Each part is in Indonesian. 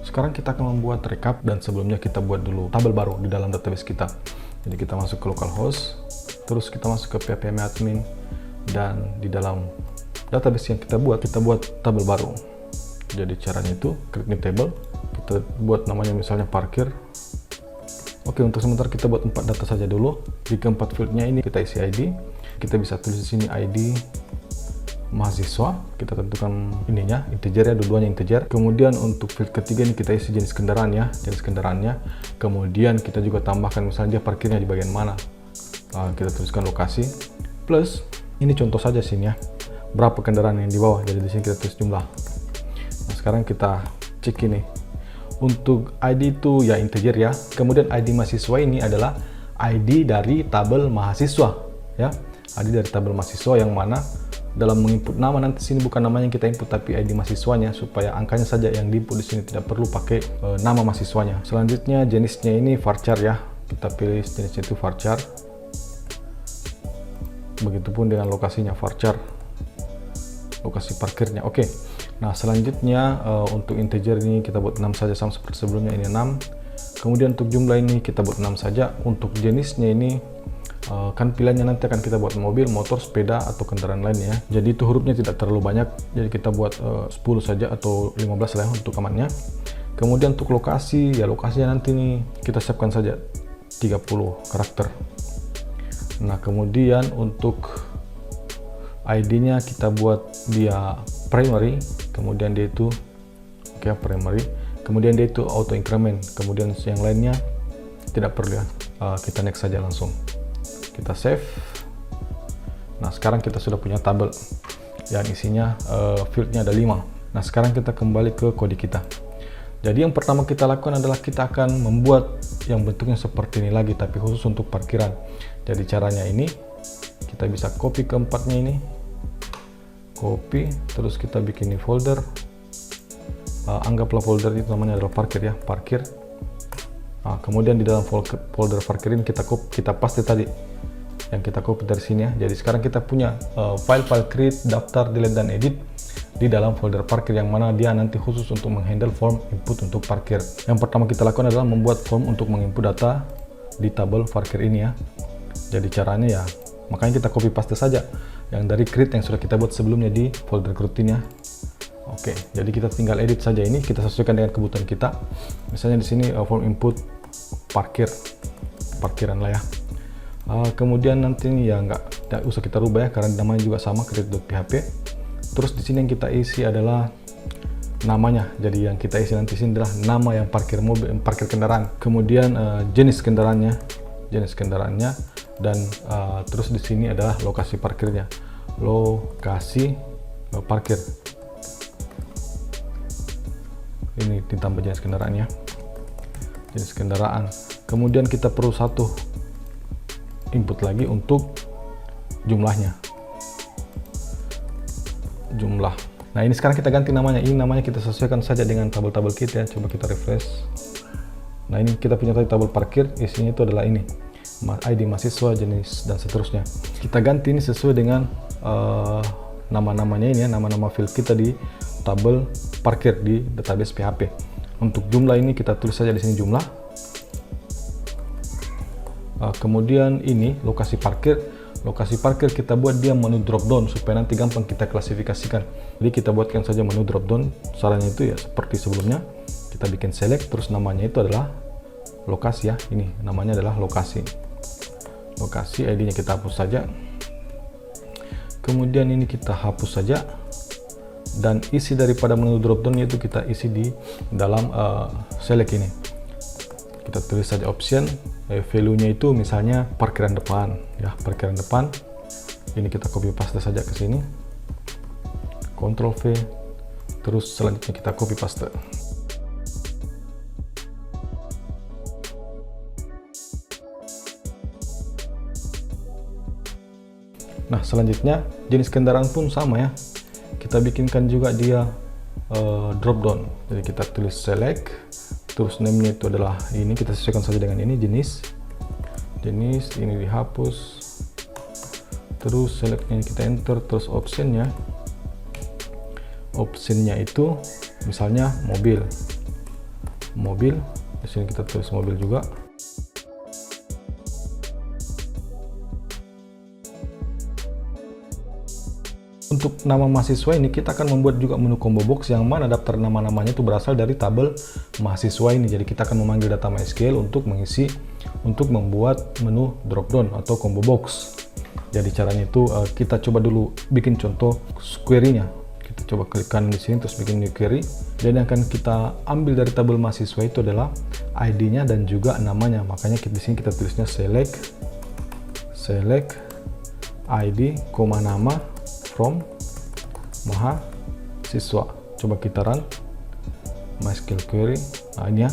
Sekarang kita akan membuat recap, dan sebelumnya kita buat dulu tabel baru di dalam database kita. Jadi kita masuk ke localhost, terus kita masuk ke phpMyAdmin, dan di dalam database yang kita buat tabel baru. Jadi caranya itu create new table, kita buat namanya misalnya parkir. Oke, untuk sementara kita buat 4 data saja dulu. Di keempat fieldnya ini kita isi ID. Kita bisa tulis di sini ID mahasiswa, kita tentukan ininya integer ya, dua-duanya integer. Kemudian untuk field ketiga ini kita isi jenis kendaraan ya, jenis kendaraannya. Kemudian kita juga tambahkan misalnya dia parkirnya di bagian mana. Kita tuliskan lokasi plus ini contoh saja sini ya, berapa kendaraan yang di bawah. Jadi di sini kita tulis jumlah. Nah, sekarang kita cek ini. Untuk ID itu ya integer ya. Kemudian ID mahasiswa ini adalah ID dari tabel mahasiswa ya. ID dari tabel mahasiswa yang mana dalam menginput nama nanti sini bukan namanya yang kita input tapi ID mahasiswanya, supaya angkanya saja yang diinput di sini, tidak perlu pakai nama mahasiswanya. Selanjutnya jenisnya ini varchar ya. Kita pilih jenisnya itu varchar. Begitupun dengan lokasinya varchar. Lokasi parkirnya. Oke. Nah, selanjutnya untuk integer ini kita buat 6 saja sama seperti sebelumnya, ini 6. Kemudian untuk jumlah ini kita buat 6 saja. Untuk jenisnya ini kan pilihannya nanti akan kita buat mobil, motor, sepeda, atau kendaraan lainnya. Jadi itu hurufnya tidak terlalu banyak, jadi kita buat 10 saja atau 15 lah untuk amannya. Kemudian untuk lokasi, ya lokasinya nanti nih kita siapkan saja 30 karakter. Nah, kemudian untuk ID-nya kita buat dia primary, kemudian dia itu primary, kemudian dia itu auto increment, kemudian yang lainnya tidak perlu ya, kita next saja langsung. Kita save. Nah, sekarang kita sudah punya tabel yang isinya fieldnya ada 5. Nah, sekarang kita kembali ke kode kita. Jadi yang pertama kita lakukan adalah kita akan membuat yang bentuknya seperti ini lagi, tapi khusus untuk parkiran. Jadi caranya ini, kita bisa copy keempatnya ini, copy, terus kita bikin ini folder. Anggaplah folder itu namanya adalah parkir ya, parkir. Nah, kemudian di dalam folder parkir ini kita paste tadi yang kita copy dari sini ya. Jadi sekarang kita punya file-file create, daftar, delete, dan edit di dalam folder parkir, yang mana dia nanti khusus untuk menghandle form input untuk parkir. Yang pertama kita lakukan adalah membuat form untuk menginput data di tabel parkir ini ya. Jadi caranya ya, makanya kita copy paste saja yang dari create yang sudah kita buat sebelumnya di folder routine ya. Oke, jadi kita tinggal edit saja ini, kita sesuaikan dengan kebutuhan kita. Misalnya di sini form input parkiran lah ya. Kemudian nanti ini ya nggak usah kita rubah ya, karena namanya juga sama, create.php. Terus di sini yang kita isi adalah namanya. Jadi yang kita isi nanti sini adalah nama yang parkir mobil, parkir kendaraan. Kemudian jenis kendaraannya, dan terus di sini adalah lokasi parkirnya, lokasi parkir. Ini ditambah jenis kendaraannya, jenis kendaraan. Kemudian kita perlu satu input lagi untuk jumlahnya, jumlah. Nah, ini sekarang kita ganti namanya. Ini namanya kita sesuaikan saja dengan tabel-tabel kita ya. Coba kita refresh. Nah, ini kita punya tadi tabel parkir, isinya itu adalah ini ID mahasiswa, jenis, dan seterusnya. Kita ganti ini sesuai dengan nama-namanya ini ya, nama-nama field kita di tabel parkir di database PHP. Untuk jumlah ini kita tulis saja di sini jumlah. Kemudian ini lokasi parkir. Lokasi parkir kita buat dia menu drop down supaya nanti gampang kita klasifikasikan. Jadi kita buatkan saja menu drop down. Caranya itu ya seperti sebelumnya. Kita bikin select, terus namanya itu adalah lokasi ya. Ini namanya adalah lokasi. Lokasi, ID-nya kita hapus saja. Kemudian ini kita hapus saja. Dan isi daripada menu drop down itu kita isi di dalam select ini. Kita tulis saja option, value-nya itu misalnya parkiran depan ya, parkiran depan. Ini kita copy paste saja ke sini, Ctrl V, terus selanjutnya kita copy paste. Nah, selanjutnya jenis kendaraan pun sama ya, kita bikinkan juga dia drop down. Jadi kita tulis select, terus name-nya itu adalah ini, kita sesuaikan saja dengan ini, jenis ini dihapus, terus select-nya kita enter, terus optionnya itu misalnya mobil, mobil. Di sini kita tulis mobil juga. Untuk nama mahasiswa ini kita akan membuat juga menu combo box yang mana daftar nama-namanya itu berasal dari tabel mahasiswa ini. Jadi kita akan memanggil data MySQL untuk membuat menu dropdown atau combo box. Jadi caranya itu kita coba dulu bikin contoh query-nya. Kita coba klik kanan di sini terus bikin new query. Dan yang akan kita ambil dari tabel mahasiswa itu adalah ID-nya dan juga namanya. Makanya di sini kita tulisnya select ID, nama from mahasiswa. Coba kita run MySQL query. Nah, ini ya.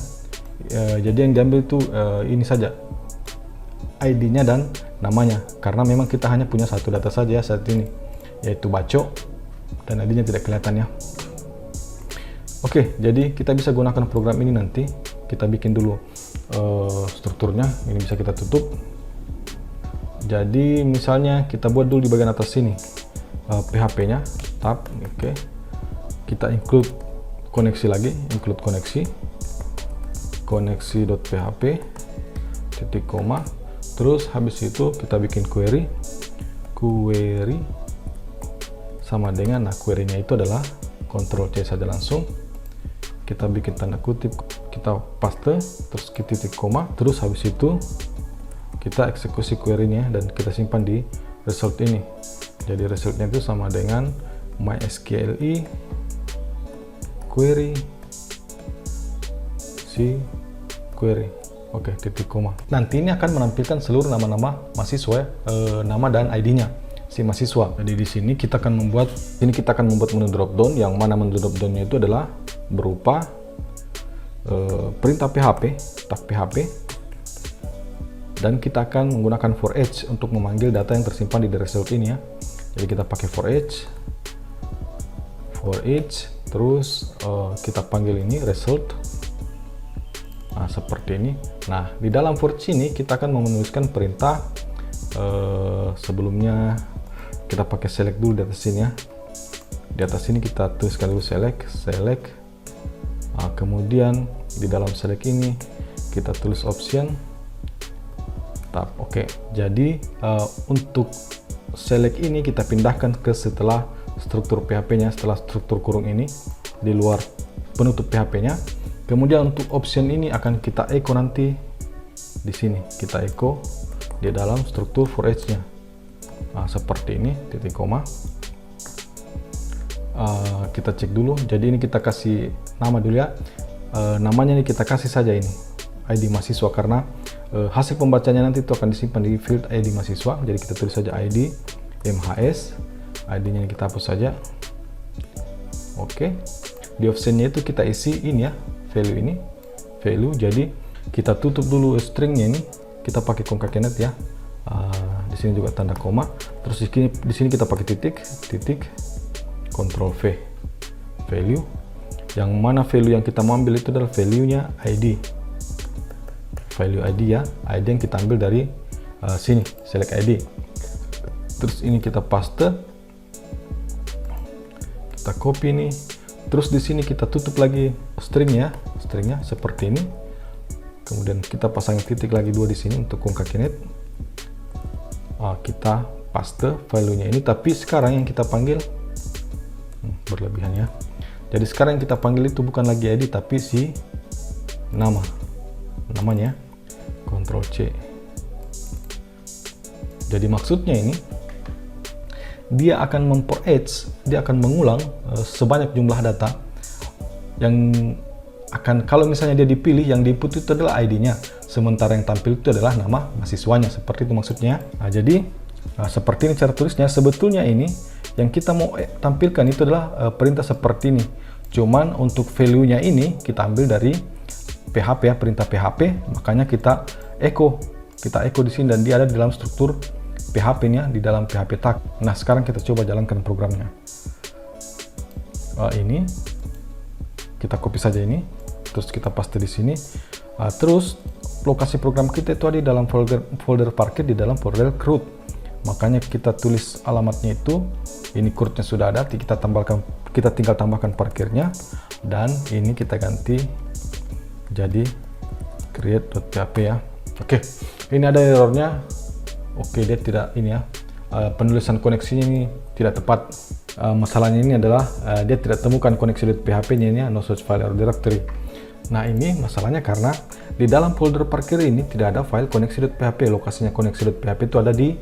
Jadi yang diambil itu ini saja, ID-nya dan namanya, karena memang kita hanya punya satu data saja saat ini, yaitu Baco, dan ID-nya tidak kelihatan ya. Oke, jadi kita bisa gunakan program ini nanti. Kita bikin dulu strukturnya. Ini bisa kita tutup. Jadi misalnya kita buat dulu di bagian atas sini PHP-nya, tab, oke. Kita include koneksi lagi, include koneksi.php, titik koma. Terus habis itu kita bikin query sama dengan, nah query-nya itu adalah Ctrl C saja langsung. Kita bikin tanda kutip, kita paste, terus kita titik koma, terus habis itu kita eksekusi query-nya dan kita simpan di result ini. Jadi resultnya itu sama dengan MySQLi query query. Oke, titik koma. Nanti ini akan menampilkan seluruh nama-nama mahasiswa, nama dan ID-nya si mahasiswa. Jadi di sini kita akan membuat menu dropdown, yang mana menu dropdown-nya itu adalah berupa perintah PHP, tag PHP, dan kita akan menggunakan for each untuk memanggil data yang tersimpan di result ini ya. Jadi kita pakai for each, terus kita panggil ini result. Nah, seperti ini. Nah, di dalam for each ini kita akan menuliskan perintah. Sebelumnya kita pakai select dulu di atas sini ya. Di atas sini kita tuliskan dulu select. Nah, kemudian di dalam select ini kita tulis option tab. Oke, jadi untuk select ini kita pindahkan ke setelah struktur PHP-nya, setelah struktur kurung ini di luar penutup PHP-nya. Kemudian untuk option ini akan kita echo nanti di sini, kita echo di dalam struktur for each-nya. Nah, seperti ini, titik koma. Kita cek dulu. Jadi ini kita kasih nama dulu ya. Namanya ini kita kasih saja ini ID mahasiswa, karena hasil pembacanya nanti itu akan disimpan di field ID mahasiswa. Jadi kita tulis saja ID MHS, ID-nya kita hapus saja. Oke, di option-nya itu kita isi ini ya, value. Jadi kita tutup dulu stringnya ini, kita pakai concatenate ya. Di sini juga tanda koma. Terus di sini kita pakai titik, Ctrl V, value. Yang mana value yang kita mau ambil itu adalah value-nya ID. Value ID ya, ID yang kita ambil dari sini, select ID. Terus ini kita paste, kita copy nih. Terus di sini kita tutup lagi stringnya seperti ini. Kemudian kita pasang titik lagi 2 di sini untuk concatenate. Kita paste value-nya ini, tapi sekarang yang kita panggil berlebihan ya. Jadi sekarang yang kita panggil itu bukan lagi ID tapi si namanya. Ctrl C. Jadi maksudnya ini dia akan dia akan mengulang sebanyak jumlah data yang akan, kalau misalnya dia dipilih, yang diinput itu adalah ID-nya, sementara yang tampil itu adalah nama mahasiswanya. Seperti itu maksudnya. Nah, jadi seperti ini cara tulisnya. Sebetulnya ini yang kita mau tampilkan itu adalah perintah seperti ini. Cuman untuk value-nya ini kita ambil dari PHP ya, perintah PHP, makanya kita echo di sini dan dia ada di dalam struktur PHP-nya di dalam PHP tag. Nah, sekarang kita coba jalankan programnya. Ini kita copy saja ini, terus kita paste di sini. Terus lokasi program kita itu ada di dalam folder parkir, di dalam folder root. Makanya kita tulis alamatnya itu, ini root-nya sudah ada, kita tinggal tambahkan parkirnya, dan ini kita ganti jadi create.php ya. Oke, ini ada errornya. Oke, dia tidak ini ya, penulisan koneksinya ini tidak tepat. Masalahnya ini adalah dia tidak temukan koneksi.php nya ini, no such file or directory. Nah, ini masalahnya karena di dalam folder parkir ini tidak ada file koneksi.php. Lokasinya koneksi.php itu ada di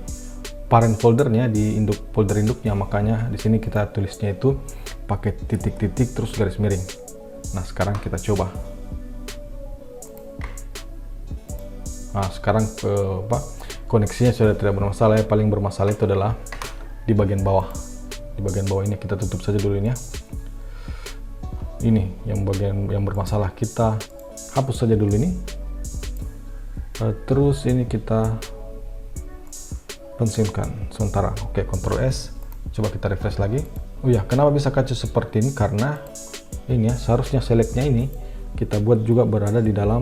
parent foldernya, di folder induknya. Makanya di sini kita tulisnya itu pakai titik-titik terus garis miring. Nah, sekarang kita coba. Nah, sekarang koneksinya sudah tidak bermasalah ya. Paling bermasalah itu adalah di bagian bawah. Di bagian bawah ini kita tutup saja dulu ini ya. Ini yang bagian yang bermasalah, kita hapus saja dulu ini. Terus ini kita pensiunkan sementara. Oke, Ctrl S. Coba kita refresh lagi. Oh ya, kenapa bisa kacau seperti ini? Karena ini ya, seharusnya selectnya ini kita buat juga berada di dalam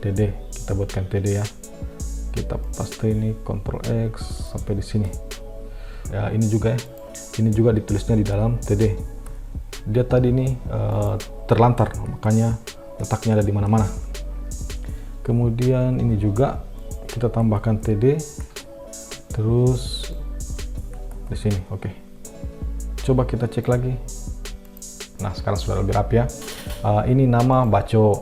TD. Kita buatkan TD ya. Kita paste ini Ctrl X sampai di sini. Ya, ini juga ya. Ini juga ditulisnya di dalam TD. Dia tadi ini terlantar, makanya letaknya ada di mana-mana. Kemudian ini juga kita tambahkan TD. Terus di sini, oke. Coba kita cek lagi. Nah, sekarang sudah lebih rapi ya. Ini nama baco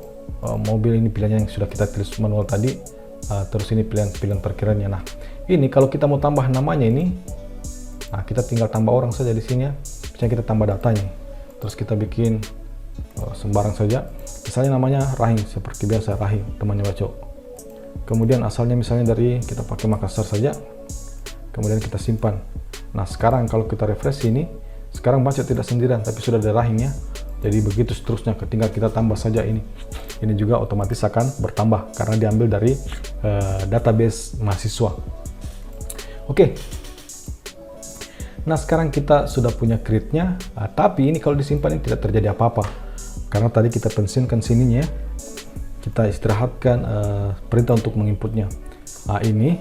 mobil, ini pilihannya yang sudah kita tulis manual tadi. Terus ini pilihan parkirannya. Nah, ini kalau kita mau tambah namanya ini, nah kita tinggal tambah orang saja di sini ya. Misalnya kita tambah datanya. Terus kita bikin sembarang saja. Misalnya namanya Rahim, seperti biasa Rahim, temannya baco. Kemudian asalnya misalnya dari kita pakai Makassar saja. Kemudian kita simpan. Nah, sekarang kalau kita refresh ini, sekarang baca tidak sendirian, tapi sudah ada Rahim ya. Jadi begitu seterusnya, tinggal kita tambah saja ini. Ini juga otomatis akan bertambah karena diambil dari database mahasiswa. Oke. Nah, sekarang kita sudah punya create-nya, tapi ini kalau disimpan ini tidak terjadi apa-apa. Karena tadi kita pensiunkan sininya, kita istirahatkan perintah untuk menginputnya. Nah, ini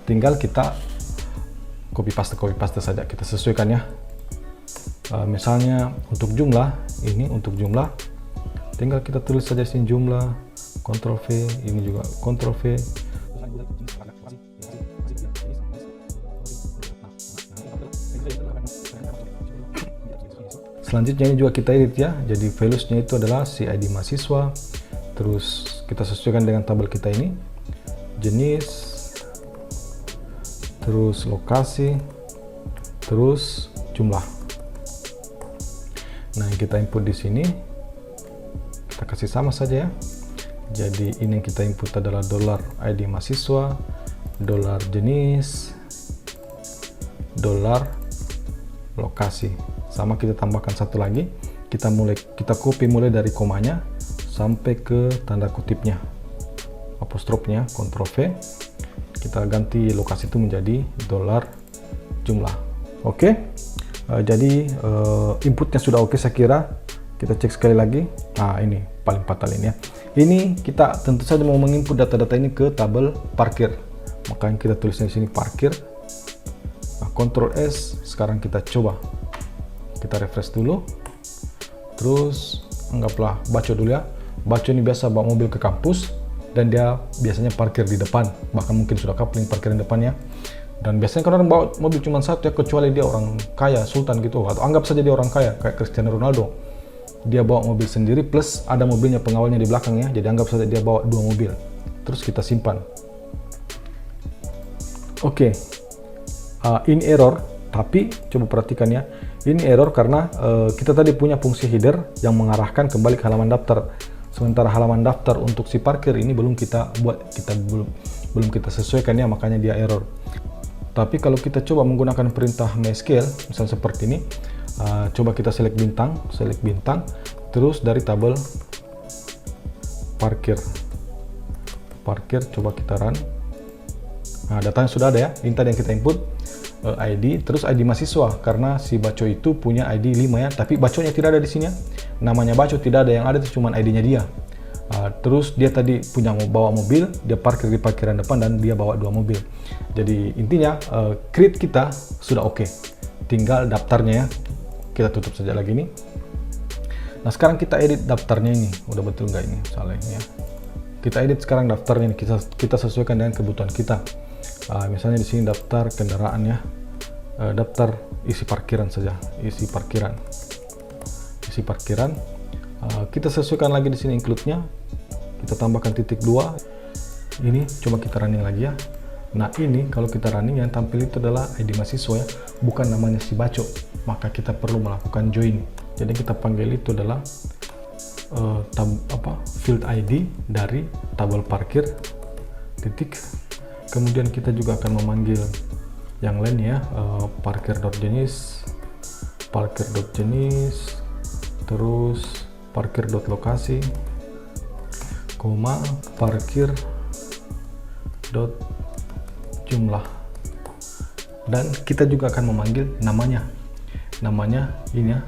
tinggal kita copy paste saja, kita sesuaikan ya. Misalnya untuk jumlah, ini untuk jumlah tinggal kita tulis saja sini jumlah, Ctrl V, ini juga Ctrl V. Selanjutnya ini juga kita edit ya, jadi values-nya itu adalah si ID mahasiswa, terus kita sesuaikan dengan tabel kita ini, jenis, terus lokasi, terus jumlah. Nah, yang kita input di sini kita kasih sama saja ya. Jadi ini yang kita input adalah $ID mahasiswa, $jenis, $lokasi. Sama kita tambahkan satu lagi. Kita copy mulai dari komanya sampai ke tanda kutipnya, apostrofnya, Ctrl V. Kita ganti lokasi itu menjadi $jumlah. Oke. Jadi inputnya sudah oke saya kira. Kita cek sekali lagi. Nah, ini paling fatal ini ya. Ini kita tentu saja mau menginput data-data ini ke tabel parkir. Makanya kita tulisnya di sini parkir. Nah, Ctrl S. Sekarang kita coba. Kita refresh dulu. Terus anggaplah baco dulu ya. Baco ini biasa bawa mobil ke kampus dan dia biasanya parkir di depan. Bahkan mungkin sudah coupling parkir di depannya. Dan biasanya kalau orang bawa mobil cuma satu ya, kecuali dia orang kaya, sultan gitu, atau anggap saja dia orang kaya kayak Cristiano Ronaldo, dia bawa mobil sendiri plus ada mobilnya pengawalnya di belakangnya, jadi anggap saja dia bawa 2 mobil. Terus kita simpan. Oke. Ini error, tapi coba perhatikan ya, ini error karena kita tadi punya fungsi header yang mengarahkan kembali ke halaman daftar, sementara halaman daftar untuk si parkir ini belum kita buat, belum kita sesuaikan ya, makanya dia error. Tapi kalau kita coba menggunakan perintah MySQL, misalnya seperti ini, coba kita select bintang, terus dari tabel parkir, coba kita run. Nah, datanya sudah ada ya, ini tadi yang kita input, ID, terus ID mahasiswa, karena si baco itu punya ID 5 ya, tapi baconya tidak ada di sini ya, namanya baco tidak ada, yang ada itu cuma ID-nya dia. Terus dia tadi punya bawa mobil, dia parkir di parkiran depan dan dia bawa 2 mobil. Jadi intinya create kita sudah oke. Tinggal daftarnya ya. Kita tutup saja lagi nih. Nah sekarang kita edit daftarnya ini, udah betul nggak ini salah ini ya. Kita edit sekarang daftarnya ini, kita sesuaikan dengan kebutuhan kita. Misalnya di sini daftar kendaraan ya, daftar isi parkiran saja, isi parkiran. Kita sesuaikan lagi di sini include-nya, kita tambahkan titik 2. Ini coba kita running lagi ya. Nah ini kalau kita running yang tampil itu adalah ID mahasiswa ya, bukan namanya si Baco. Maka kita perlu melakukan join. Jadi kita panggil itu adalah field ID dari tabel parkir titik. Kemudian kita juga akan memanggil yang lain ya, parkir.jenis, terus parkir.lokasi, parkir.jumlah, dan kita juga akan memanggil namanya ini ya,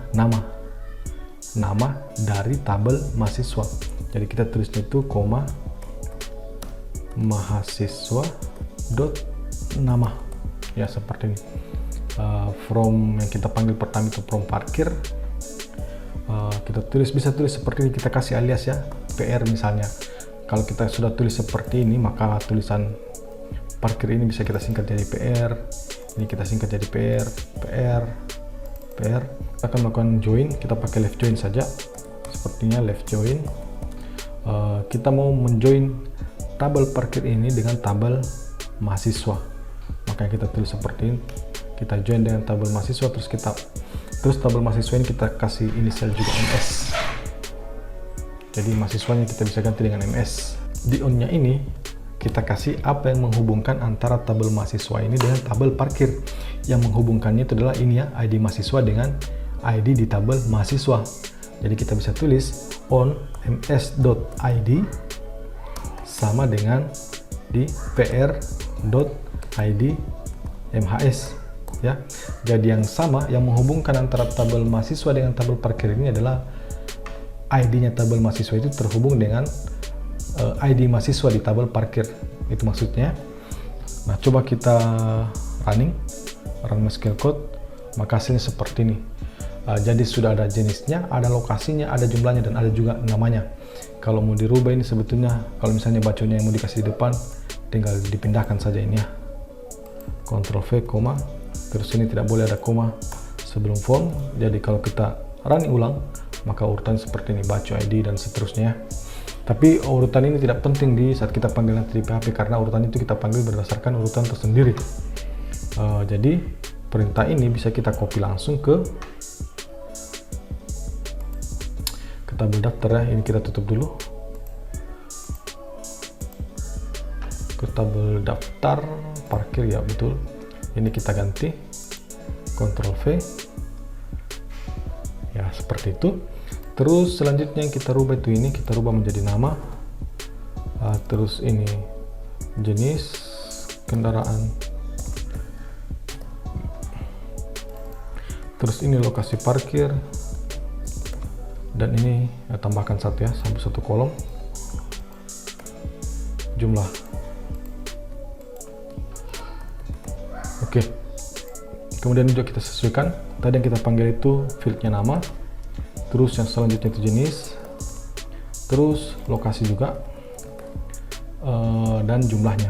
nama dari tabel mahasiswa. Jadi kita tulisnya itu mahasiswa nama ya, seperti ini. From yang kita panggil pertama itu from parkir, kita bisa tulis seperti ini, kita kasih alias ya, PR misalnya. Kalau kita sudah tulis seperti ini, maka tulisan parkir ini bisa kita singkat jadi PR, ini kita singkat jadi PR. Kita akan melakukan join, kita pakai left join saja, sepertinya left join. Kita mau menjoin tabel parkir ini dengan tabel mahasiswa, maka kita tulis seperti ini, kita join dengan tabel mahasiswa, terus tabel mahasiswa ini kita kasih inisial juga MS. Jadi mahasiswanya kita bisa ganti dengan MS. Di on-nya ini kita kasih apa yang menghubungkan antara tabel mahasiswa ini dengan tabel parkir. Yang menghubungkannya itu adalah ini ya, ID mahasiswa dengan ID di tabel mahasiswa. Jadi kita bisa tulis on ms.id sama dengan di pr.id mhs ya. Jadi yang sama yang menghubungkan antara tabel mahasiswa dengan tabel parkir ini adalah ID-nya tabel mahasiswa itu terhubung dengan ID mahasiswa di tabel parkir, itu maksudnya. Nah coba kita run MySQL code, maka hasilnya seperti ini. Jadi sudah ada jenisnya, ada lokasinya, ada jumlahnya, dan ada juga namanya. Kalau mau dirubah ini sebetulnya, kalau misalnya baconya yang mau dikasih di depan, tinggal dipindahkan saja ini ya, Ctrl V, koma, terus ini tidak boleh ada koma sebelum form. Jadi kalau kita run ulang, maka urutan seperti ini, baco ID dan seterusnya. Tapi urutan ini tidak penting di saat kita panggil nanti di PHP, karena urutan itu kita panggil berdasarkan urutan tersendiri. Jadi perintah ini bisa kita copy langsung ke tabel daftar ya. Ini kita tutup dulu, ke tabel daftar parkir ya, betul. Ini kita ganti, Ctrl V ya, seperti itu. Terus selanjutnya yang kita rubah itu ini, kita rubah menjadi nama, terus ini jenis kendaraan, terus ini lokasi parkir, dan ini tambahkan satu ya, sampai satu kolom, jumlah. Oke, kemudian juga kita sesuaikan tadi yang kita panggil itu fieldnya nama, terus yang selanjutnya itu jenis, terus lokasi juga, dan jumlahnya.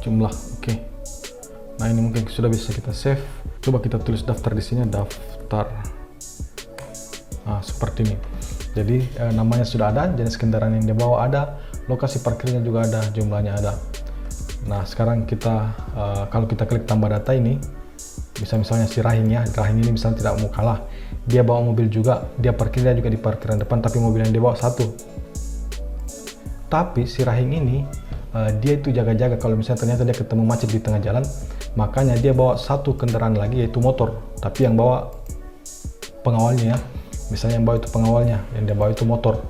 Jumlah, oke. Nah ini mungkin sudah bisa kita save. Coba kita tulis daftar di sini, daftar. Nah seperti ini. Jadi namanya sudah ada, jenis kendaraan yang dibawa ada, lokasi parkirnya juga ada, jumlahnya ada. Nah sekarang kita kalau kita klik tambah data ini, misalnya si Rahing ya, Rahing ini misalnya tidak mau kalah, dia bawa mobil juga, dia parkirnya juga di parkiran depan, tapi mobil yang dia bawa satu. Tapi si Rahing ini dia itu jaga-jaga, kalau misalnya ternyata dia ketemu macet di tengah jalan, makanya dia bawa satu kendaraan lagi, yaitu motor, tapi yang bawa pengawalnya ya. Misalnya yang bawa itu pengawalnya, yang dia bawa itu motor,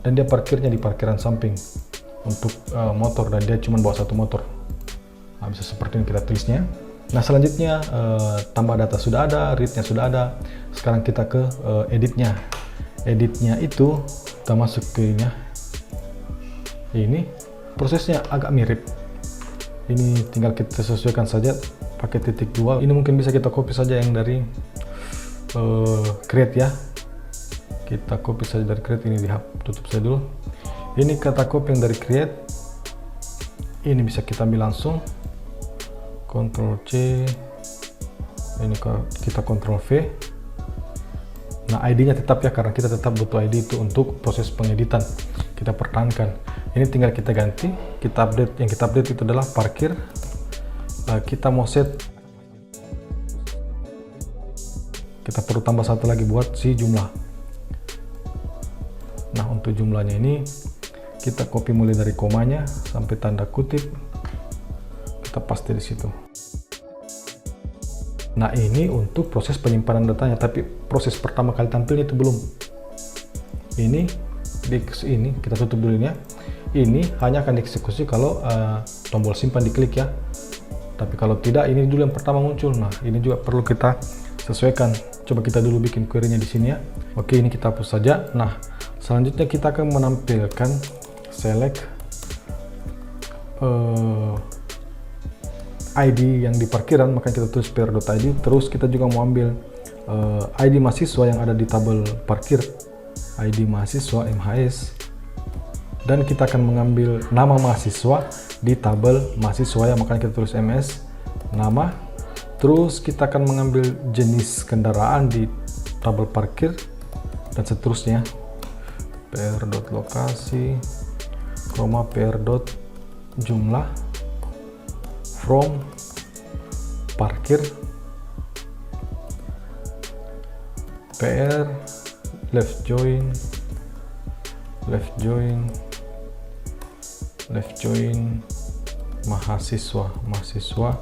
dan dia parkirnya di parkiran samping untuk motor, dan dia cuma bawa satu motor. Nah, bisa seperti ini kita tulisnya. Nah selanjutnya tambah data sudah ada, read-nya sudah ada. Sekarang kita ke editnya. Editnya itu kita masuk ke ini. Prosesnya agak mirip. Ini tinggal kita sesuaikan saja pakai titik 2. Ini mungkin bisa kita copy saja yang dari create ya. Kita copy saja dari create, ini tutup saja dulu. Ini kata copy yang dari create. Ini bisa kita ambil langsung. Ctrl C. Ini kita Ctrl V. Nah, ID-nya tetap ya, karena kita tetap butuh ID itu untuk proses pengeditan. Kita pertahankan. Ini tinggal kita ganti, kita update. Yang kita update itu adalah parkir. Kita mau set, kita perlu tambah satu lagi buat si jumlah. Nah, untuk jumlahnya ini kita copy mulai dari komanya sampai tanda kutip, kita paste di situ. Nah, ini untuk proses penyimpanan datanya, tapi proses pertama kali tampilnya itu belum. Ini kita tutup dulu ya. Ini hanya akan dieksekusi kalau tombol simpan diklik ya. Tapi kalau tidak, ini dulu yang pertama muncul. Nah, ini juga perlu kita sesuaikan. Coba kita dulu bikin query-nya di sini ya. Oke, ini kita hapus saja. Nah, selanjutnya kita akan menampilkan select ID yang di parkiran, maka kita tulis pair.id. Terus kita juga mau ambil ID mahasiswa yang ada di tabel parkir, ID mahasiswa MHS. Dan kita akan mengambil nama mahasiswa di tabel mahasiswa ya, makanya kita tulis MS nama. Terus kita akan mengambil jenis kendaraan di tabel parkir dan seterusnya. pr.lokasi, pr.jumlah from parkir, pr left join mahasiswa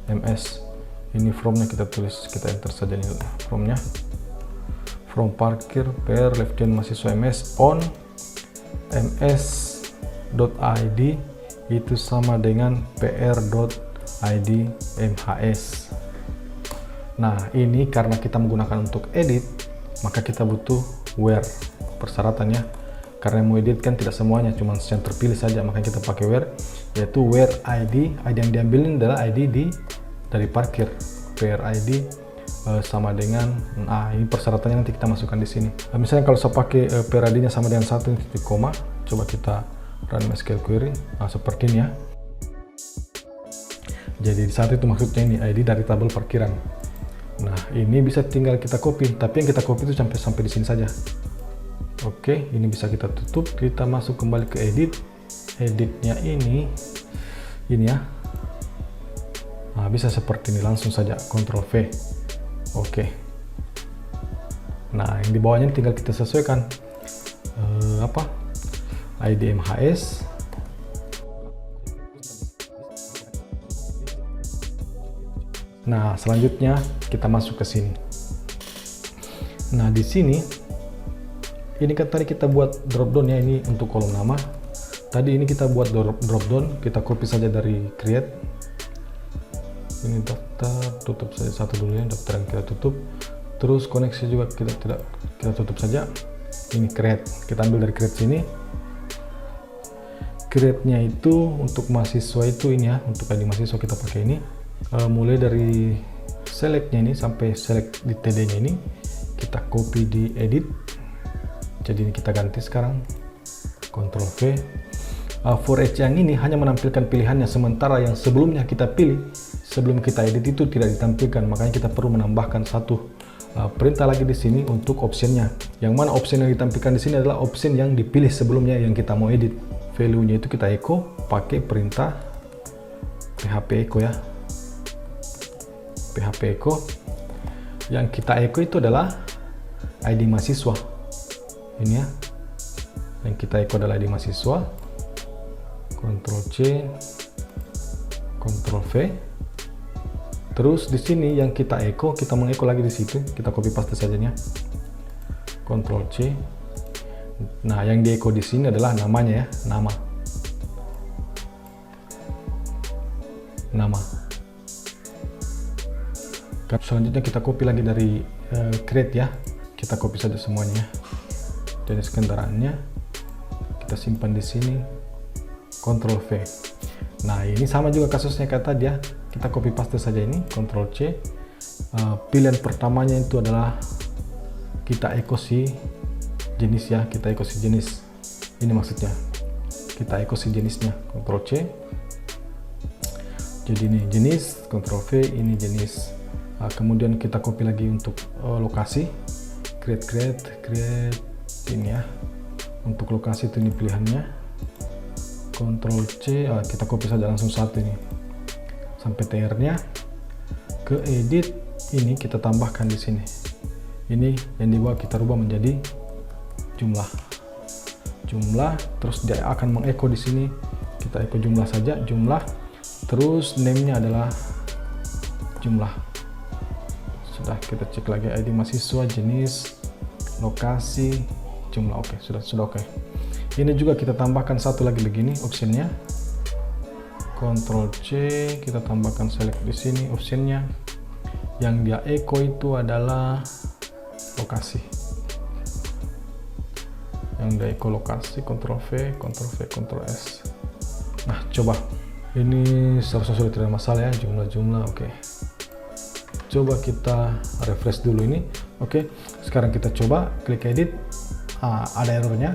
MS. Ini from-nya kita tulis, kita enter saja nih from-nya. From parkir pr left join mahasiswa MS on ms.id itu sama dengan pr.id MHS. Nah, ini karena kita menggunakan untuk edit, maka kita butuh where persyaratannya. Karena mau edit kan tidak semuanya, cuma yang terpilih saja, makanya kita pakai where, yaitu where ID yang diambil ini adalah ID dari parkir, pr ID sama dengan, ini persyaratannya nanti kita masukkan di sini. Misalnya kalau saya pakai pr ID-nya sama dengan 1 titik koma, coba kita run MySQL query, seperti ini ya. Jadi di saat itu maksudnya ini ID dari tabel parkiran. Nah, ini bisa tinggal kita copy, tapi yang kita copy itu sampai di sini saja. Oke, ini bisa kita tutup, kita masuk kembali ke editnya ini ya. Nah, bisa seperti ini, langsung saja Ctrl V. Oke. Nah, yang di bawahnya tinggal kita sesuaikan ID MHS. Nah, selanjutnya kita masuk ke sini. Nah, di sini ini kan tadi kita buat drop down ya, ini untuk kolom nama. Tadi ini kita buat drop down, kita copy saja dari create. Ini daftar, tutup saja satu dulu ya, daftar yang kita tutup. Terus koneksi juga kita tutup saja. Ini create, kita ambil dari create sini. Create-nya itu untuk mahasiswa itu ini ya, untuk ID mahasiswa kita pakai ini. Mulai dari select-nya ini sampai select di TD-nya ini, kita copy di edit. Jadi ini kita ganti sekarang, Ctrl V. For each yang ini hanya menampilkan pilihannya, sementara yang sebelumnya kita pilih sebelum kita edit itu tidak ditampilkan. Makanya kita perlu menambahkan satu perintah lagi di sini untuk optionnya. Yang mana option yang ditampilkan di sini adalah option yang dipilih sebelumnya yang kita mau edit. Value-nya itu kita echo pakai perintah php echo ya. php echo. Yang kita echo itu adalah ID mahasiswa. Ini ya, yang kita echo adalah ID mahasiswa. Ctrl C, Ctrl V. Terus di sini yang kita echo, kita mengecho lagi di situ, kita copy paste saja ya. Ctrl C. Nah, yang di echo di sini adalah namanya ya, nama. Selanjutnya kita copy lagi dari create ya, kita copy saja semuanya. Jenis kendaraannya kita simpan di sini, Ctrl V. Nah, ini sama juga kasusnya kayak tadi ya, kita copy paste saja ini, Ctrl C. Pilihan pertamanya itu adalah kita echo si jenis ya, kita echo si jenis. Ini maksudnya, kita echo si jenisnya, Ctrl C. Jadi ini jenis, Ctrl V, ini jenis. Kemudian kita copy lagi untuk lokasi, create ini ya. Untuk lokasi itu ini pilihannya, Ctrl C, kita copy saja langsung satu ini sampai TR-nya. Ke edit ini kita tambahkan di sini. Ini yang di bawah kita rubah menjadi jumlah, terus dia akan mengecho di sini. Kita echo jumlah saja, jumlah, terus name-nya adalah jumlah. Sudah, kita cek lagi ID mahasiswa, jenis, lokasi, jumlah. Oke, sudah oke. Ini juga kita tambahkan satu lagi begini optionnya, Ctrl C, kita tambahkan select di sini optionnya. Yang dia echo itu adalah lokasi. Yang dia echo lokasi, Ctrl V, Ctrl S. Nah, coba. Ini seharusnya sudah tidak masalah ya, jumlah-jumlah. Oke. Coba kita refresh dulu ini. Oke. Sekarang kita coba klik edit. Ada errornya.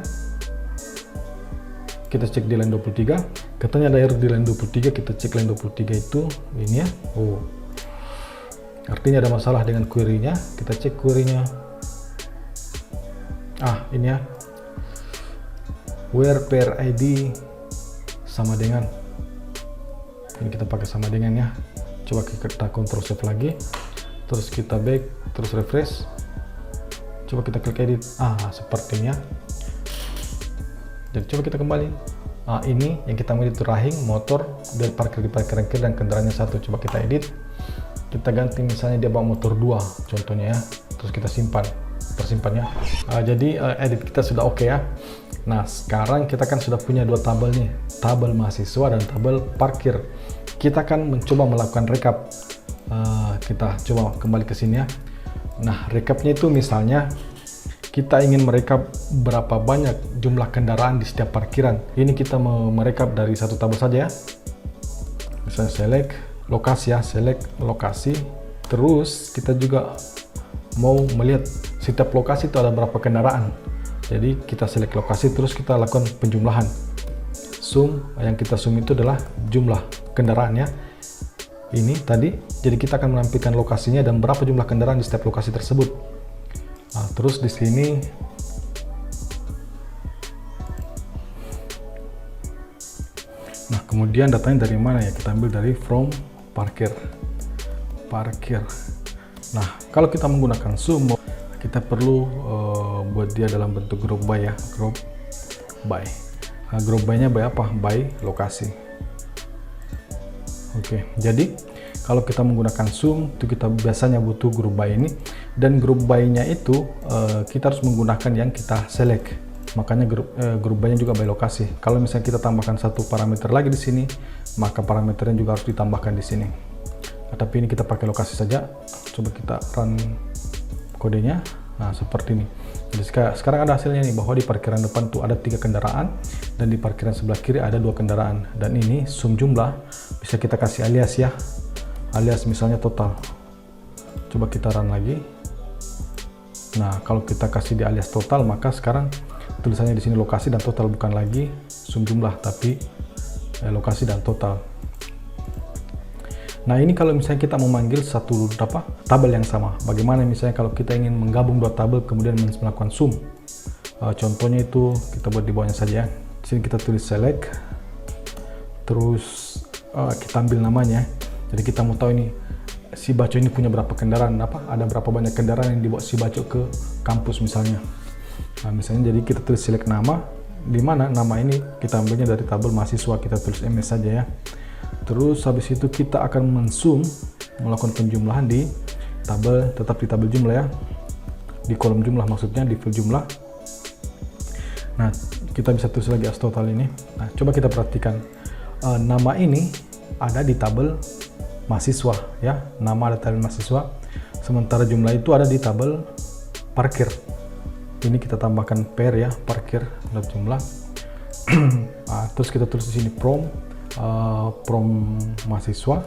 Kita cek di line 23. Katanya ada error di line 23. Kita cek line 23 itu ini ya. Oh. Artinya ada masalah dengan query-nya. Kita cek query-nya. Ini ya. Where per ID sama dengan. Ini kita pakai sama dengan ya. Coba kita Ctrl Save lagi. Terus kita back, terus refresh. Coba kita klik edit. Seperti ini ya. Jadi coba kita kembali. Ini yang kita mau itu rahing, motor, dari parkir di parkiran kiri dan kendaraannya satu. Coba kita edit. Kita ganti misalnya dia bawa motor 2 contohnya ya, terus kita tersimpan ya. Jadi edit kita sudah oke ya. Nah, sekarang kita kan sudah punya dua tabel nih, tabel mahasiswa dan tabel parkir. Kita akan mencoba melakukan recap. Kita coba kembali ke sini ya. Nah, recapnya itu misalnya kita ingin merekap berapa banyak jumlah kendaraan di setiap parkiran. Ini kita mau merekap dari satu tabel saja ya. Misalnya select lokasi ya, select lokasi. Terus kita juga mau melihat setiap lokasi itu ada berapa kendaraan. Jadi kita select lokasi, terus kita lakukan penjumlahan. Sum, yang kita sum itu adalah jumlah kendaraannya. Ini tadi, jadi kita akan menampilkan lokasinya dan berapa jumlah kendaraan di setiap lokasi tersebut. Terus di sini kemudian datanya dari mana ya? Kita ambil dari from parkir. Nah, kalau kita menggunakan sum, kita perlu buat dia dalam bentuk group by ya, group by. Group by-nya by apa? By lokasi. Oke, jadi kalau kita menggunakan sum itu kita biasanya butuh group by ini, dan group by-nya itu kita harus menggunakan yang kita select. Makanya group by-nya juga by lokasi. Kalau misalnya kita tambahkan satu parameter lagi di sini, maka parameternya juga harus ditambahkan di sini. Tapi ini kita pakai lokasi saja. Coba kita run kodenya. Nah, seperti ini. Jadi sekarang ada hasilnya nih, bahwa di parkiran depan tuh ada 3 kendaraan dan di parkiran sebelah kiri ada 2 kendaraan. Dan ini sum jumlah bisa kita kasih alias ya. Alias misalnya total. Coba kita run lagi. Nah, kalau kita kasih di alias total, maka sekarang tulisannya di sini lokasi dan total, bukan lagi sum jumlah tapi lokasi dan total. Nah, ini kalau misalnya kita memanggil satu tabel yang sama. Bagaimana misalnya kalau kita ingin menggabung 2 tabel kemudian melakukan sum? Contohnya itu kita buat di bawahnya saja ya. Di sini kita tulis select, terus kita ambil namanya. Jadi kita mau tahu ini si Baco ini punya berapa kendaraan, ada berapa banyak kendaraan yang dibawa si Baco ke kampus misalnya. Nah, misalnya jadi kita tulis select nama, di mana nama ini kita ambilnya dari tabel mahasiswa, kita tulis MS saja ya. Terus habis itu kita akan mensum, melakukan penjumlahan di tabel, tetap di tabel jumlah ya, di kolom jumlah maksudnya, di field jumlah. Nah, kita bisa tulis lagi as total ini. Nah, coba kita perhatikan, nama ini ada di tabel mahasiswa ya, nama ada tabel mahasiswa, sementara jumlah itu ada di tabel parkir. Ini kita tambahkan per ya, parkir dan jumlah. Terus kita tulis di sini from mahasiswa,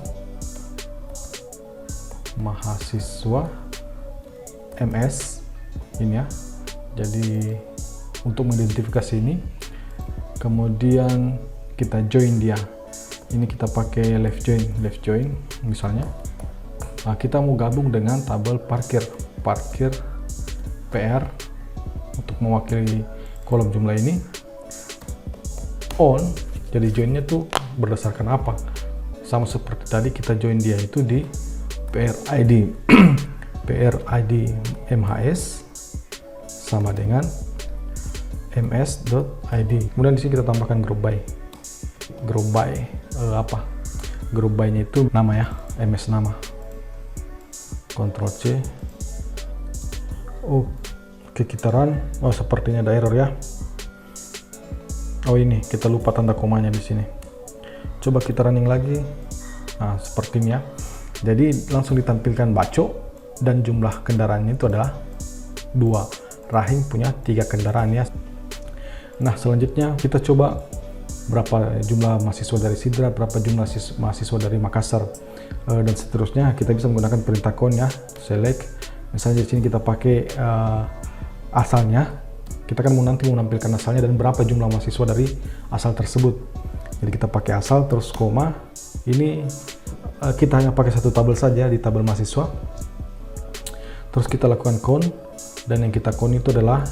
mahasiswa MS ini ya. Jadi untuk mengidentifikasi ini, kemudian kita join dia. Ini kita pakai left join misalnya. Nah, kita mau gabung dengan tabel parkir PR untuk mewakili kolom jumlah ini on. Jadi joinnya tuh berdasarkan apa? Sama seperti tadi kita join dia itu di PRID PRID MHS sama dengan ms.id. Kemudian di sini kita tambahkan group by. Group by-nya itu nama ya, ms nama. Ctrl C. Oke, kita run. Oh, sepertinya ada error ya. Oh, ini kita lupa tanda komanya di sini. Coba kita running lagi. Nah, seperti ini ya. Jadi langsung ditampilkan bacok dan jumlah kendaraannya itu adalah 2. Rahim punya 3 kendaraan ya. Nah, selanjutnya kita coba berapa jumlah mahasiswa dari Sidra, berapa jumlah mahasiswa dari Makassar, dan seterusnya. Kita bisa menggunakan perintah con ya, select. Misalnya di sini kita pakai asalnya. Kita kan nanti menampilkan asalnya dan berapa jumlah mahasiswa dari asal tersebut. Jadi kita pakai asal terus koma. Ini kita hanya pakai satu tabel saja di tabel mahasiswa. Terus kita lakukan con, dan yang kita con itu adalah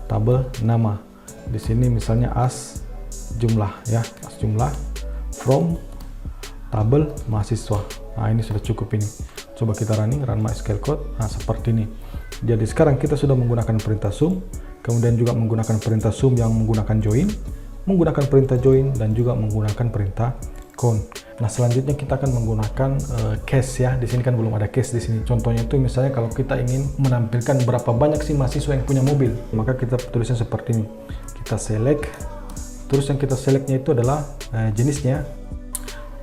tabel nama. Di sini misalnya as jumlah ya, as jumlah from tabel mahasiswa. Nah, ini sudah cukup ini. Coba kita run MySQL code. Nah, seperti ini. Jadi sekarang kita sudah menggunakan perintah sum, kemudian juga menggunakan perintah sum yang menggunakan join, menggunakan perintah join, dan juga menggunakan perintah con. Nah, selanjutnya kita akan menggunakan case ya. Di sini kan belum ada case di sini. Contohnya itu misalnya kalau kita ingin menampilkan berapa banyak sih mahasiswa yang punya mobil, maka kita tulisnya seperti ini. Kita select, terus yang kita selectnya itu adalah jenisnya.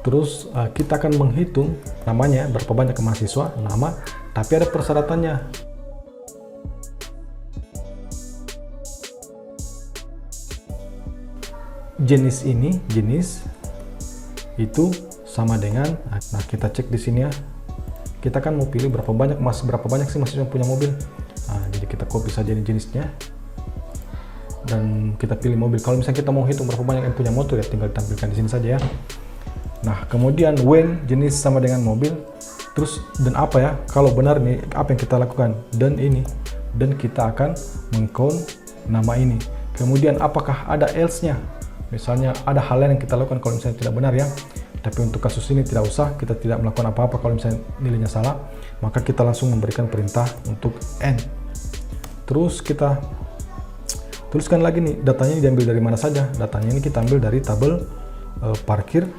Terus kita akan menghitung namanya, berapa banyak mahasiswa, nama, tapi ada persyaratannya. Jenis ini, jenis itu sama dengan, nah kita cek di sini ya. Kita kan mau pilih berapa banyak sih mahasiswa yang punya mobil. Nah, jadi kita copy saja ini jenisnya dan kita pilih mobil. Kalau misalnya kita mau hitung berapa banyak yang punya motor ya tinggal tampilkan di sini saja ya. Nah, kemudian when jenis sama dengan mobil, terus dan apa ya? Kalau benar nih apa yang kita lakukan? Dan ini, dan kita akan meng-count nama ini. Kemudian apakah ada else-nya? Misalnya ada hal lain yang kita lakukan kalau misalnya tidak benar ya. Tapi untuk kasus ini tidak usah, kita tidak melakukan apa-apa kalau misalnya nilainya salah, maka kita langsung memberikan perintah untuk end. Terus kita tuliskan lagi nih, datanya ini diambil dari mana saja. Datanya ini kita ambil dari tabel parkir.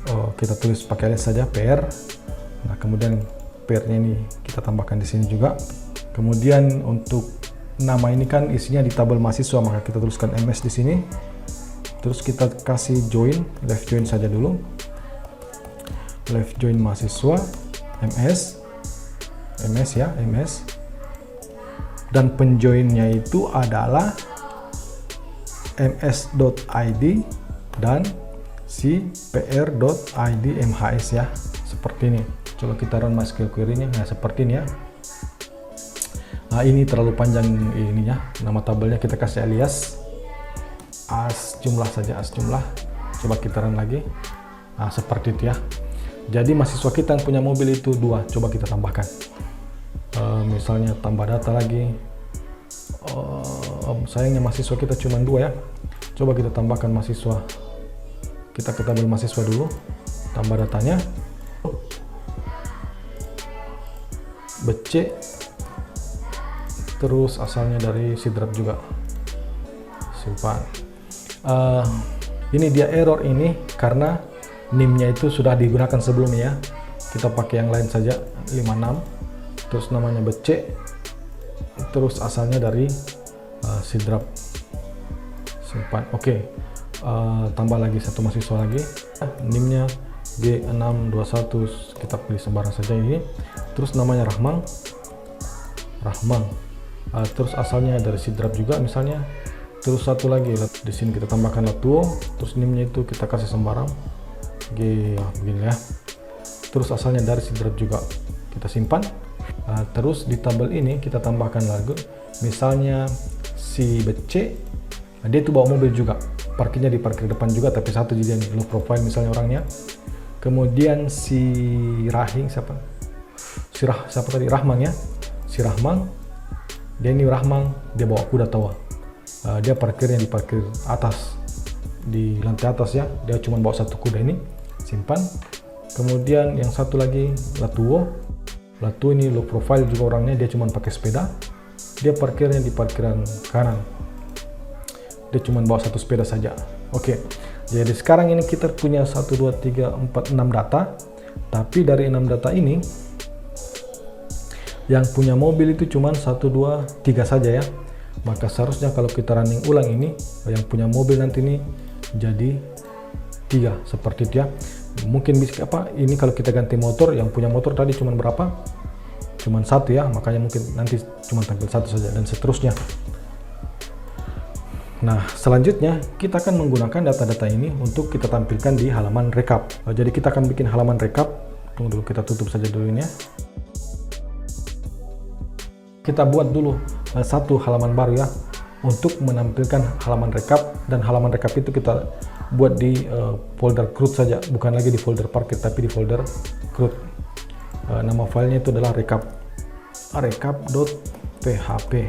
Kita tulis pakai alias saja PR. Nah, kemudian PR-nya ini kita tambahkan di sini juga. Kemudian untuk nama ini kan isinya di tabel mahasiswa, maka kita tuliskan MS di sini. Terus kita kasih join, left join saja dulu. Left join mahasiswa, MS ya, MS. Dan penjoinnya itu adalah ms.id dan si pr.id mhs ya, seperti ini. Coba kita run MySQL query-nya. Nah, seperti ini ya. Nah, ini terlalu panjang ininya, nama tabelnya kita kasih alias as jumlah saja, as jumlah. Coba kita run lagi. Nah, seperti itu ya. Jadi mahasiswa kita yang punya mobil itu 2. Coba kita tambahkan. Misalnya tambah data lagi. Sayangnya mahasiswa kita cuma 2 ya. Coba kita tambahkan mahasiswa. Kita ke tabel mahasiswa dulu. Tambah datanya. BC. Terus asalnya dari Sidrap juga. Simpan. Ini dia error ini karena NIM-nya itu sudah digunakan sebelumnya ya. Kita pakai yang lain saja, 56. Terus namanya BC. Terus asalnya dari Sidrap. Simpan. Oke. Tambah lagi satu mahasiswa lagi. NIM-nya G621. Kita pilih sembarang saja ini. Terus namanya Rahman. Terus asalnya dari Sidrap juga misalnya. Terus satu lagi di sini kita tambahkan Latuo. Terus NIM-nya itu kita kasih sembarang G begini ya. terus asalnya dari si drive juga kita simpan. Terus di tabel ini kita tambahkan lagi, misalnya si BC, dia itu bawa mobil juga, parkirnya di parkir depan juga, tapi satu jadi low profile misalnya orangnya. Kemudian si Rahman ya, si Rahman, dia ini Rahman, dia bawa kuda tawa, dia parkirnya di parkir atas, di lantai atas ya, dia cuma bawa satu kuda ini, simpan. Kemudian yang satu lagi Latuo ini low profile juga orangnya, dia cuma pakai sepeda, dia parkirnya di parkiran kanan, dia cuma bawa satu sepeda saja. Oke, jadi sekarang ini kita punya 1, 2, 3, 4, 6 data, tapi dari 6 data ini yang punya mobil itu cuma 1, 2, 3 saja ya. Maka seharusnya kalau kita running ulang ini, yang punya mobil nanti ini jadi 3 seperti itu ya. Mungkin bisa ini kalau kita ganti motor, yang punya motor tadi cuma berapa? Cuma 1 ya, makanya mungkin nanti cuma tampil 1 saja, dan seterusnya. Nah, selanjutnya kita akan menggunakan data-data ini untuk kita tampilkan di halaman rekap. Jadi kita akan bikin halaman rekap. Tunggu dulu, kita tutup saja dulu ini ya. Kita buat dulu satu halaman baru ya, untuk menampilkan halaman rekap, dan halaman rekap itu kita buat di folder CRUD saja, bukan lagi di folder parkir tapi di folder CRUD. Nama filenya itu adalah recap.php.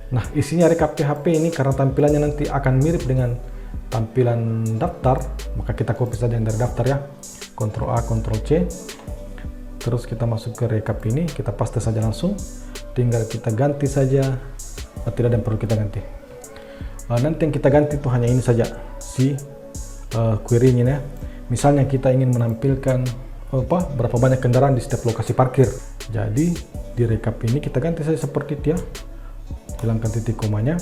Nah, isinya recap PHP ini karena tampilannya nanti akan mirip dengan tampilan daftar, maka kita copy saja yang dari daftar ya, Ctrl A Ctrl C, terus kita masuk ke recap ini, kita paste saja langsung, tinggal kita ganti saja, tidak ada yang perlu kita ganti. Nanti yang kita ganti itu hanya ini saja, si query-nya ya. Misalnya kita ingin menampilkan berapa banyak kendaraan di setiap lokasi parkir, jadi di recap ini kita ganti saja seperti itu ya, hilangkan titik komanya,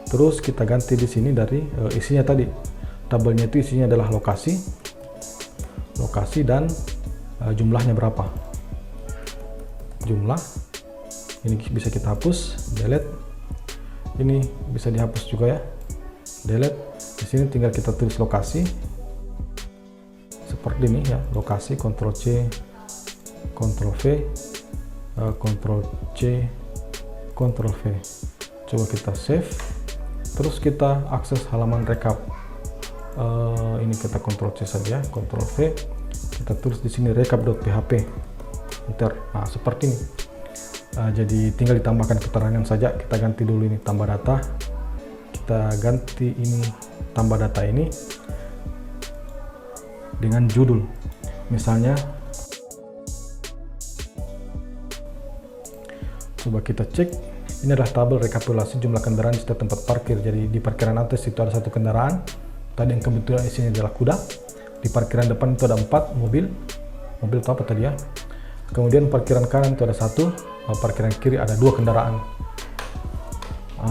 terus kita ganti di sini dari isinya tadi, tabelnya itu isinya adalah lokasi dan jumlahnya berapa, jumlah ini bisa kita hapus, delete, ini bisa dihapus juga ya, delete. Di sini tinggal kita tulis lokasi seperti ini ya, lokasi, Ctrl C Ctrl V, Ctrl C Ctrl V. Coba kita save, terus kita akses halaman rekap. Ini kita Ctrl C saja, Ctrl V, kita tulis di sini recap.php, enter. Nah, seperti ini. Jadi tinggal ditambahkan keterangan saja. Kita ganti dulu ini tambah data, kita ganti ini tambah data ini dengan judul, misalnya coba kita cek, ini adalah tabel rekapitulasi jumlah kendaraan di setiap tempat parkir. Jadi di parkiran atas itu ada 1 kendaraan tadi yang kebetulan isinya adalah kuda, di parkiran depan itu ada 4 mobil itu apa tadi ya, kemudian parkiran kanan itu ada 1, parkiran kiri ada 2 kendaraan.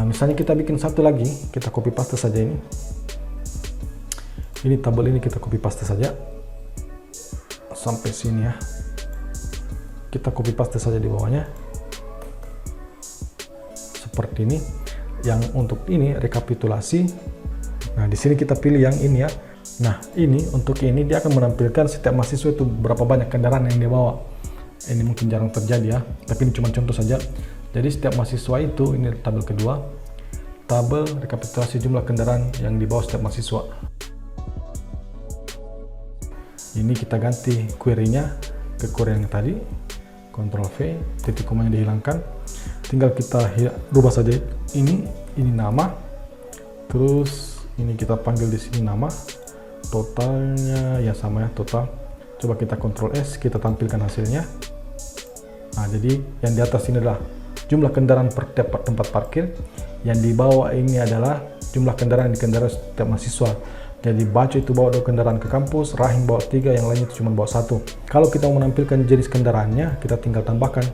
Misalnya kita bikin satu lagi, kita copy paste saja ini tabel ini kita copy paste saja sampai sini ya, kita copy paste saja di bawahnya seperti ini. Yang untuk ini rekapitulasi, nah di sini kita pilih yang ini ya. Nah ini untuk ini dia akan menampilkan setiap mahasiswa itu berapa banyak kendaraan yang dia bawa. Ini mungkin jarang terjadi ya, tapi ini cuma contoh saja. Jadi setiap mahasiswa itu, ini tabel kedua, tabel rekapitulasi jumlah kendaraan yang dibawa setiap mahasiswa. Ini kita ganti query-nya ke query yang tadi, Ctrl V, titik komanya dihilangkan, tinggal kita rubah saja ini nama, terus ini kita panggil di sini nama, totalnya ya sama ya, total. Coba kita Ctrl S, kita tampilkan hasilnya. Nah, jadi yang di atas ini adalah jumlah kendaraan per tempat parkir, yang di bawah ini adalah jumlah kendaraan di kendaraan setiap mahasiswa. Jadi Baco itu bawa 2 kendaraan ke kampus, Rahim bawa 3, yang lainnya itu cuma bawa 1. Kalau kita mau menampilkan jenis kendaraannya, kita tinggal tambahkan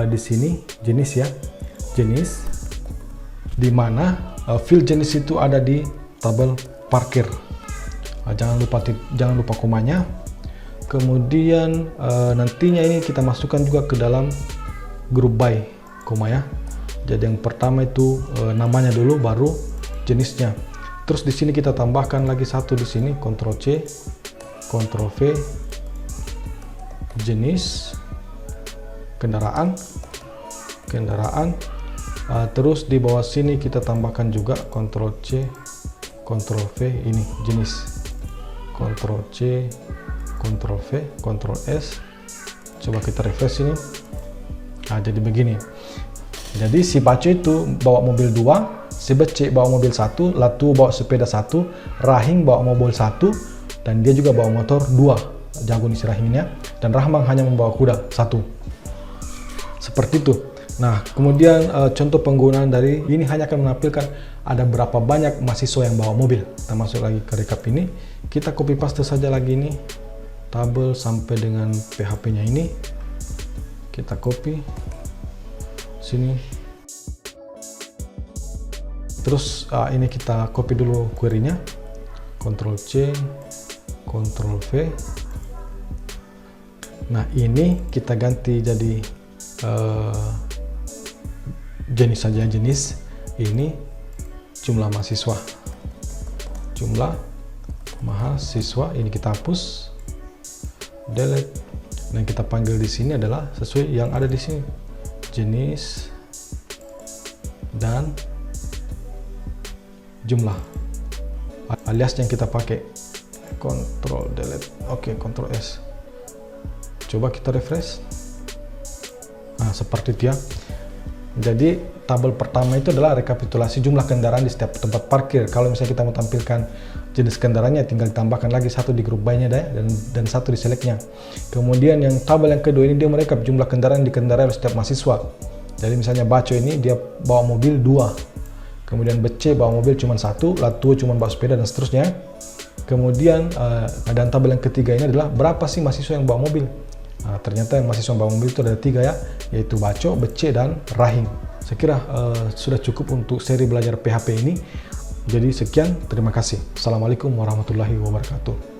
di sini jenis ya, jenis, di mana field jenis itu ada di tabel parkir. Jangan lupa komanya. Kemudian nantinya ini kita masukkan juga ke dalam group by koma ya. Jadi yang pertama itu namanya dulu, baru jenisnya. Terus di sini kita tambahkan lagi 1 di sini, Ctrl C, Ctrl V, jenis, kendaraan, terus di bawah sini kita tambahkan juga Ctrl C, Ctrl V, ini jenis, Ctrl C, Ctrl V, Ctrl S. Coba kita refresh ini. Nah, jadi begini. Jadi si Baco itu bawa mobil 2, si Becek bawa mobil 1, Latu bawa sepeda 1, Rahing bawa mobil 1, dan dia juga bawa motor 2. Jago nih si Rahing ini ya. Dan Rahman hanya membawa kuda 1. Seperti itu. Nah, kemudian contoh penggunaan dari ini hanya akan menampilkan ada berapa banyak mahasiswa yang bawa mobil. Kita masuk lagi ke recap ini. Kita copy paste saja lagi ini tabel sampai dengan PHP-nya ini. Kita copy sini. Terus ini kita copy dulu query-nya. Ctrl C, Ctrl V. Nah, ini kita ganti jadi jenis saja, jenis ini jumlah mahasiswa, ini kita hapus, delete, dan kita panggil di sini adalah sesuai yang ada di sini, jenis dan jumlah, alias yang kita pakai. Ctrl delete, oke, Ctrl S. Coba kita refresh. Nah, seperti itu ya. Jadi tabel pertama itu adalah rekapitulasi jumlah kendaraan di setiap tempat parkir. Kalau misalnya kita mau tampilkan jenis kendaraannya, tinggal ditambahkan lagi satu di grup by-nya dan satu di select-nya. Kemudian yang tabel yang kedua ini dia merekap jumlah kendaraan dikendarai oleh setiap mahasiswa. Jadi misalnya Baco ini dia bawa mobil 2, kemudian Becek bawa mobil cuma 1, Latu cuma bawa sepeda, dan seterusnya. Kemudian dan tabel yang ketiga ini adalah berapa sih mahasiswa yang bawa mobil. Nah, ternyata yang mahasiswa bawa mobil itu ada 3 ya, yaitu Baco, Becek, dan Rahing. Saya kira sudah cukup untuk seri belajar PHP ini. Jadi sekian, terima kasih. Assalamualaikum warahmatullahi wabarakatuh.